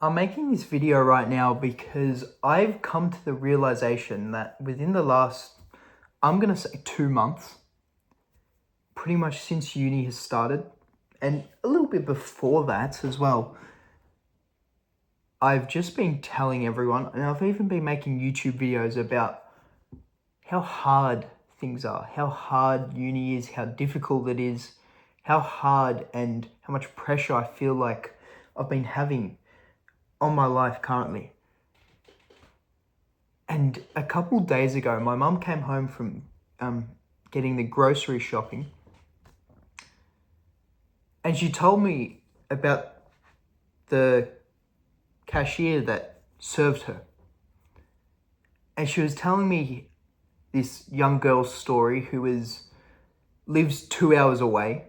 I'm making this video right now because I've come to the realization that within the last, I'm going to say 2 months, pretty much since uni has started, and a little bit before that as well, I've just been telling everyone, and I've even been making YouTube videos about how hard things are, how hard uni is, how difficult it is, how hard and how much pressure I feel like I've been having on my life currently. And a couple days ago, my mum came home from getting the grocery shopping, and she told me about the cashier that served her. And she was telling me this young girl's story who lives 2 hours away,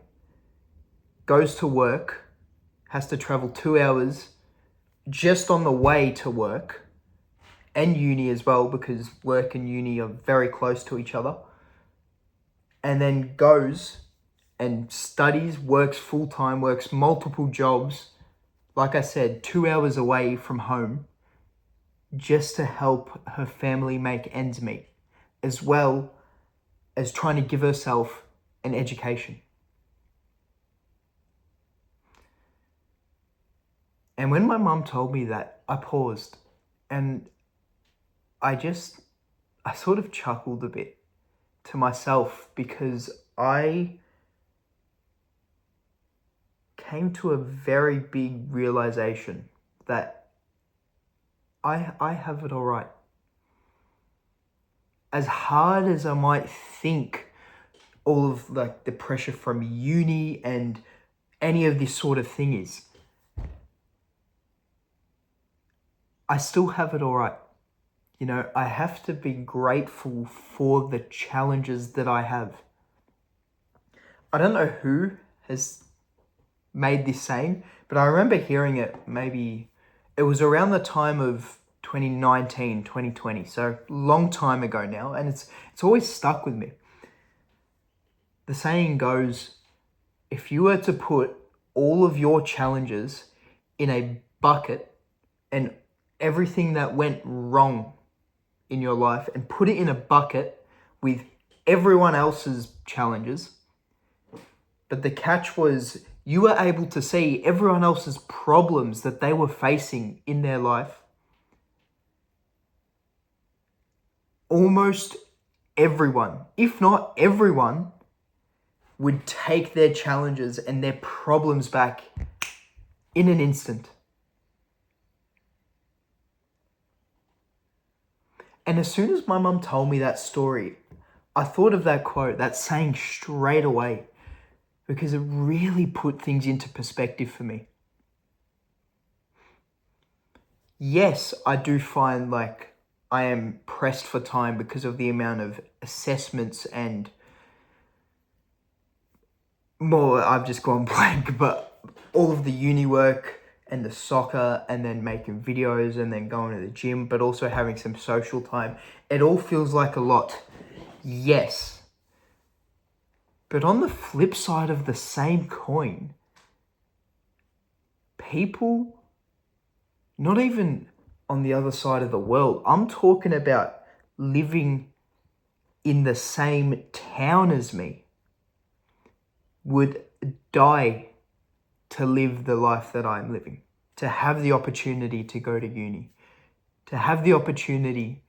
goes to work, has to travel 2 hours just on the way to work, and uni as well, because work and uni are very close to each other, and then goes and studies, works full-time, works multiple jobs, like I said, 2 hours away from home, just to help her family make ends meet, as well as trying to give herself an education. And when my mum told me that, I paused, and I sort of chuckled a bit to myself, because I came to a very big realization that I have it all right. As hard as I might think all of like the pressure from uni and any of this sort of thing is, I still have it all right. You know, I have to be grateful for the challenges that I have. I don't know who has made this saying, but I remember hearing it, maybe it was around the time of 2019, 2020, so long time ago now, and it's always stuck with me. The saying goes, if you were to put all of your challenges in a bucket and everything that went wrong in your life and put it in a bucket with everyone else's challenges, but the catch was you were able to see everyone else's problems that they were facing in their life, almost everyone, if not everyone, would take their challenges and their problems back in an instant. And as soon as my mum told me that story, I thought of that quote, that saying straight away, because it really put things into perspective for me. Yes, I do find like I am pressed for time because of the amount of assessments and more, I've just gone blank, but all of the uni work and the soccer and then making videos and then going to the gym, but also having some social time. It all feels like a lot. Yes. But on the flip side of the same coin, people, not even on the other side of the world, I'm talking about living in the same town as me, would die to live the life that I'm living, to have the opportunity to go to uni, to have the opportunity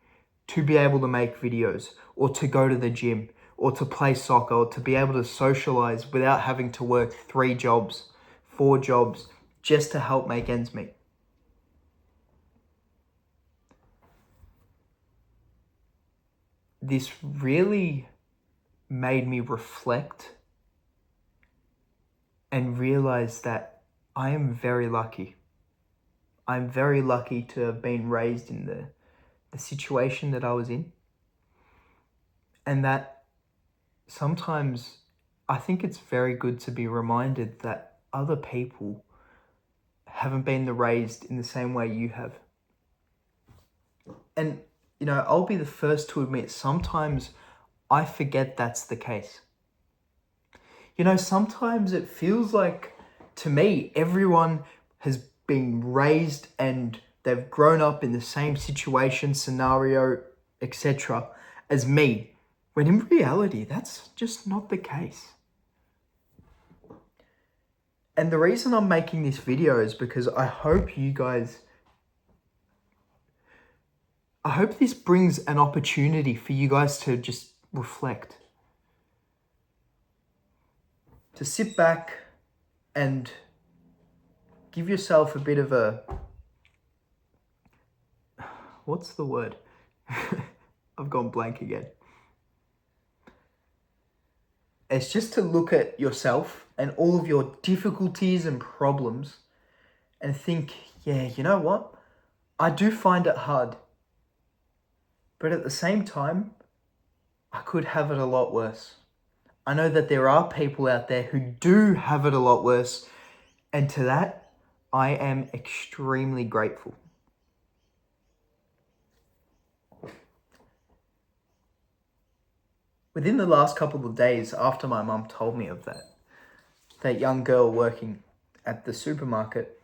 to be able to make videos or to go to the gym or to play soccer or to be able to socialize without having to work 3 jobs, 4 jobs, just to help make ends meet. This really made me reflect and realize that I am very lucky. I'm very lucky to have been raised in the situation that I was in. And that sometimes I think it's very good to be reminded that other people haven't been raised in the same way you have. And, you know, I'll be the first to admit, sometimes I forget that's the case. You know, sometimes it feels like, to me, everyone has being raised and they've grown up in the same situation, scenario, etc. as me, when in reality, that's just not the case. And the reason I'm making this video is because I hope this brings an opportunity for you guys to just reflect. To sit back and give yourself a bit of a... What's the word? I've gone blank again. It's just to look at yourself and all of your difficulties and problems and think, yeah, you know what? I do find it hard. But at the same time, I could have it a lot worse. I know that there are people out there who do have it a lot worse. And to that, I am extremely grateful. Within the last couple of days after my mum told me of that young girl working at the supermarket,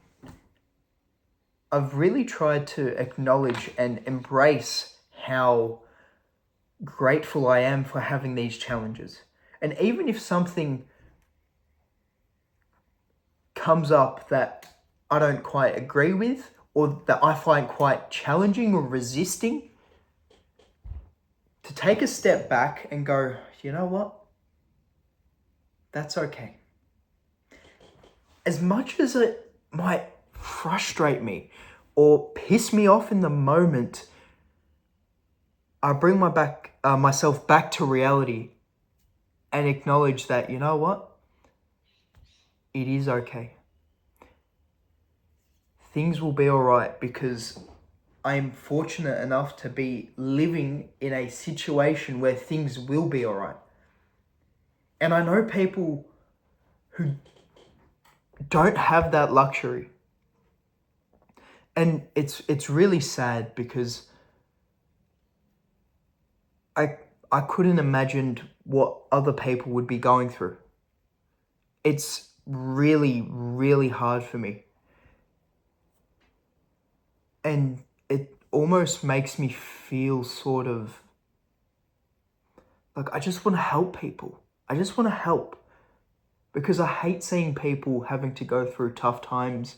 I've really tried to acknowledge and embrace how grateful I am for having these challenges. And even if something comes up that I don't quite agree with, or that I find quite challenging or resisting, to take a step back and go, you know what? That's okay. As much as it might frustrate me or piss me off in the moment, I bring myself back to reality and acknowledge that, you know what? It is okay. Things will be all right because I'm fortunate enough to be living in a situation where things will be all right. And I know people who don't have that luxury. And it's really sad because I couldn't imagine what other people would be going through. It's really, really hard for me. And it almost makes me feel sort of like I just want to help people. I just want to help. Because I hate seeing people having to go through tough times,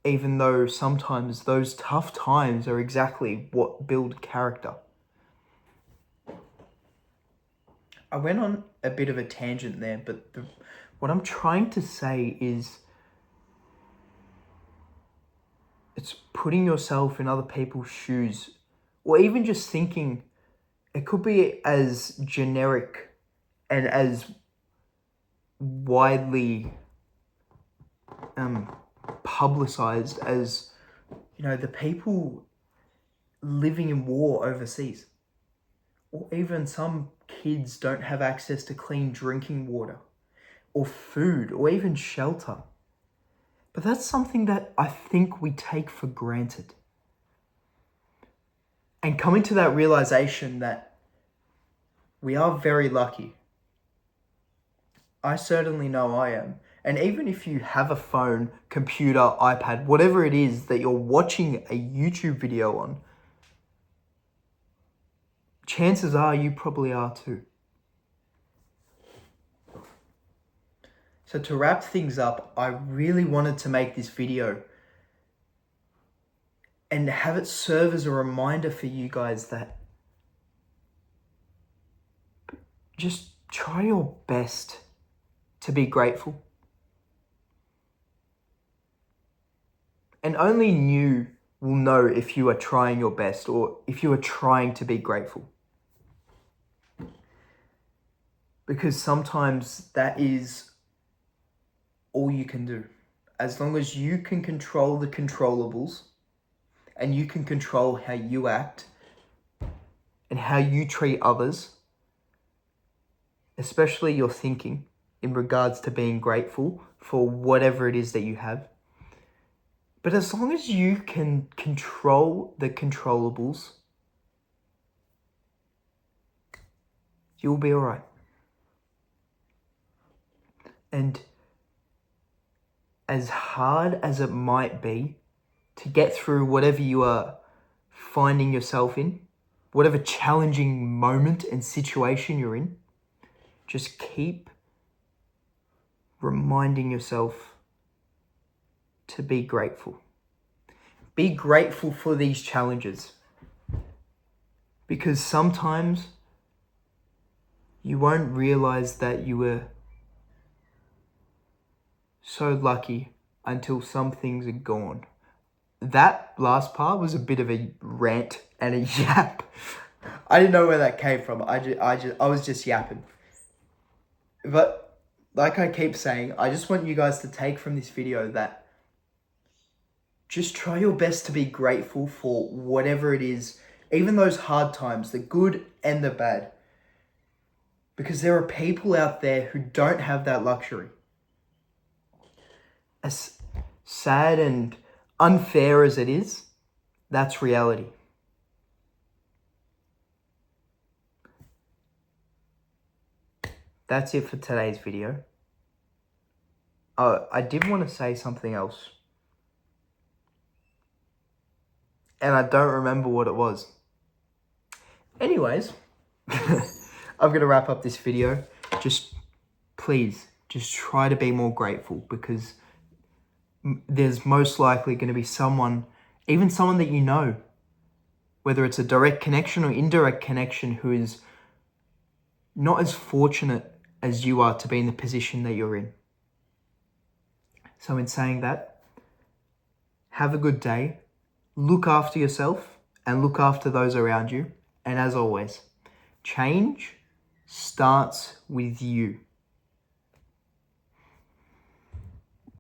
even though sometimes those tough times are exactly what build character. I went on a bit of a tangent there, but what I'm trying to say is it's putting yourself in other people's shoes, or even just thinking. It could be as generic and as widely publicized as, you know, the people living in war overseas. Or even some kids don't have access to clean drinking water or food or even shelter. But that's something that I think we take for granted. And coming to that realization that we are very lucky. I certainly know I am. And even if you have a phone, computer, iPad, whatever it is that you're watching a YouTube video on, chances are you probably are too. So to wrap things up, I really wanted to make this video and have it serve as a reminder for you guys that just try your best to be grateful. And only you will know if you are trying your best or if you are trying to be grateful. Because sometimes that is all you can do. As long as you can control the controllables and you can control how you act and how you treat others, especially your thinking in regards to being grateful for whatever it is that you have. But as long as you can control the controllables, you'll be all right. And as hard as it might be to get through whatever you are finding yourself in, whatever challenging moment and situation you're in, just keep reminding yourself to be grateful. Be grateful for these challenges, because sometimes you won't realize that you were so lucky until some things are gone. That last part was a bit of a rant and a yap. I didn't know where that came from. I was just yapping. But like I keep saying, I just want you guys to take from this video that just try your best to be grateful for whatever it is, even those hard times, the good and the bad. Because there are people out there who don't have that luxury. As sad and unfair as it is, that's reality. That's it for today's video. Oh, I did want to say something else. And I don't remember what it was. Anyways, I'm going to wrap up this video. Please, just try to be more grateful, because there's most likely going to be someone, even someone that you know, whether it's a direct connection or indirect connection, who is not as fortunate as you are to be in the position that you're in. So in saying that, have a good day, look after yourself and look after those around you. And as always, change starts with you.